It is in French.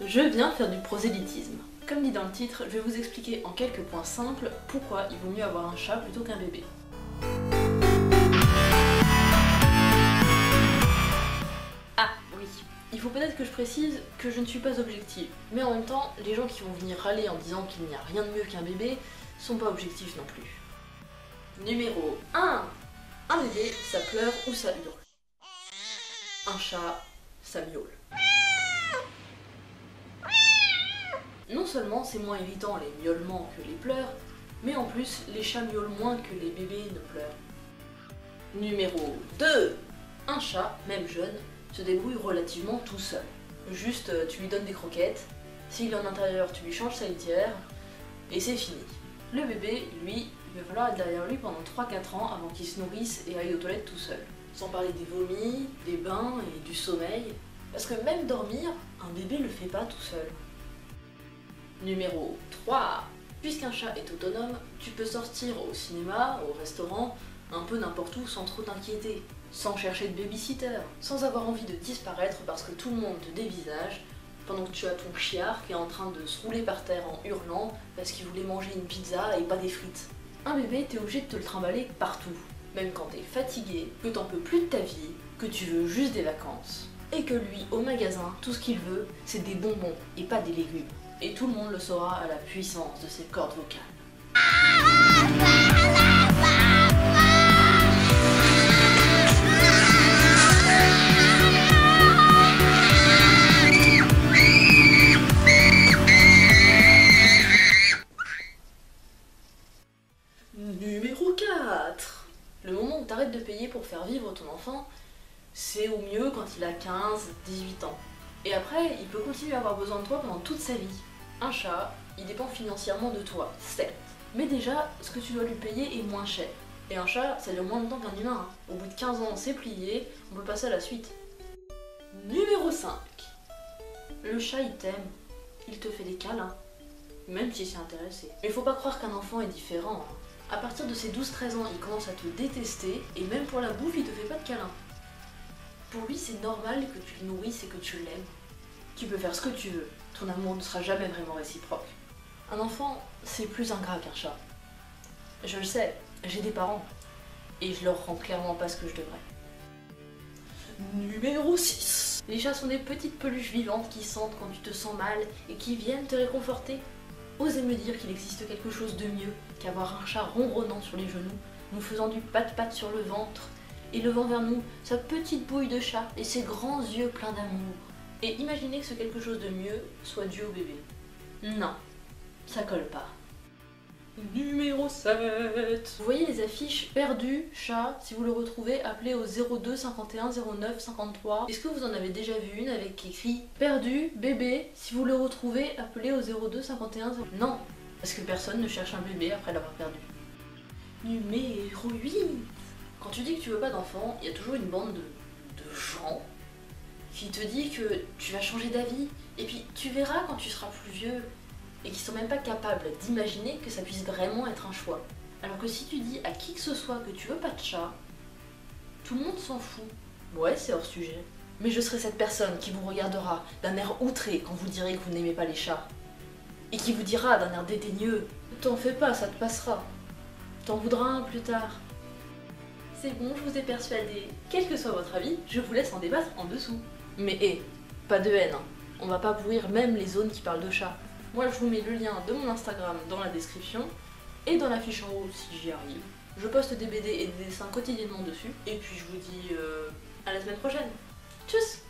Je viens faire du prosélytisme. Comme dit dans le titre, je vais vous expliquer en quelques points simples pourquoi il vaut mieux avoir un chat plutôt qu'un bébé. Ah oui, il faut peut-être que je précise que je ne suis pas objective, mais en même temps, les gens qui vont venir râler en disant qu'il n'y a rien de mieux qu'un bébé sont pas objectifs non plus. Numéro 1. Un bébé, ça pleure ou ça hurle. Un chat, ça miaule. Non seulement c'est moins irritant les miaulements que les pleurs, mais en plus les chats miaulent moins que les bébés ne pleurent. Numéro 2. Un chat, même jeune, se débrouille relativement tout seul. Juste tu lui donnes des croquettes, s'il est en intérieur tu lui changes sa litière, et c'est fini. Le bébé, lui, il va falloir être derrière lui pendant 3-4 ans avant qu'il se nourrisse et aille aux toilettes tout seul. Sans parler des vomis, des bains et du sommeil, parce que même dormir, un bébé le fait pas tout seul. Numéro 3. Puisqu'un chat est autonome, tu peux sortir au cinéma, au restaurant, un peu n'importe où sans trop t'inquiéter, sans chercher de babysitter, sans avoir envie de disparaître parce que tout le monde te dévisage, pendant que tu as ton chiard qui est en train de se rouler par terre en hurlant parce qu'il voulait manger une pizza et pas des frites. Un bébé, t'es obligé de te le trimballer partout, même quand t'es fatigué, que t'en peux plus de ta vie, que tu veux juste des vacances. Et que lui, au magasin, tout ce qu'il veut, c'est des bonbons et pas des légumes. Et tout le monde le saura à la puissance de ses cordes vocales. Numéro 4. Le moment où t'arrêtes de payer pour faire vivre ton enfant, c'est au mieux quand il a 15-18 ans. Et après, il peut continuer à avoir besoin de toi pendant toute sa vie. Un chat, il dépend financièrement de toi, certes. Mais déjà, ce que tu dois lui payer est moins cher. Et un chat, ça dure moins longtemps qu'un humain. Au bout de 15 ans, c'est plié, on peut passer à la suite. Numéro 5. Le chat, il t'aime. Il te fait des câlins. Même si c'est intéressé. Mais faut pas croire qu'un enfant est différent. À partir de ses 12-13 ans, il commence à te détester, et même pour la bouffe, il te fait pas de câlins. Pour lui, c'est normal que tu le nourrisses et que tu l'aimes. Tu peux faire ce que tu veux. Ton amour ne sera jamais vraiment réciproque. Un enfant, c'est plus ingrat qu'un chat. Je le sais, j'ai des parents. Et je leur rends clairement pas ce que je devrais. Numéro 6. Les chats sont des petites peluches vivantes qui sentent quand tu te sens mal et qui viennent te réconforter. Osez me dire qu'il existe quelque chose de mieux qu'avoir un chat ronronnant sur les genoux, nous faisant du pat-pat sur le ventre, et levant vers nous sa petite bouille de chat et ses grands yeux pleins d'amour. Et imaginez que ce quelque chose de mieux soit dû au bébé. Non, ça colle pas. Numéro 7. Vous voyez les affiches perdu, chat, si vous le retrouvez, appelez au 02 51 09 53. Est-ce que vous en avez déjà vu une avec écrit perdu, bébé, si vous le retrouvez, appelez au 02 51 09. Non, parce que personne ne cherche un bébé après l'avoir perdu. Numéro 8. Quand tu dis que tu veux pas d'enfant, il y a toujours une bande de gens qui te dit que tu vas changer d'avis, et puis tu verras quand tu seras plus vieux, et qui sont même pas capables d'imaginer que ça puisse vraiment être un choix. Alors que si tu dis à qui que ce soit que tu veux pas de chat, tout le monde s'en fout. Ouais, c'est hors sujet. Mais je serai cette personne qui vous regardera d'un air outré quand vous direz que vous n'aimez pas les chats. Et qui vous dira d'un air dédaigneux, t'en fais pas, ça te passera. T'en voudras un plus tard. C'est bon, je vous ai persuadé. Quel que soit votre avis, je vous laisse en débattre en dessous. Mais pas de haine, hein. On va pas pourrir même les zones qui parlent de chats. Moi je vous mets le lien de mon Instagram dans la description et dans la fiche en haut si j'y arrive. Je poste des BD et des dessins quotidiennement dessus. Et puis je vous dis à la semaine prochaine. Tchuss!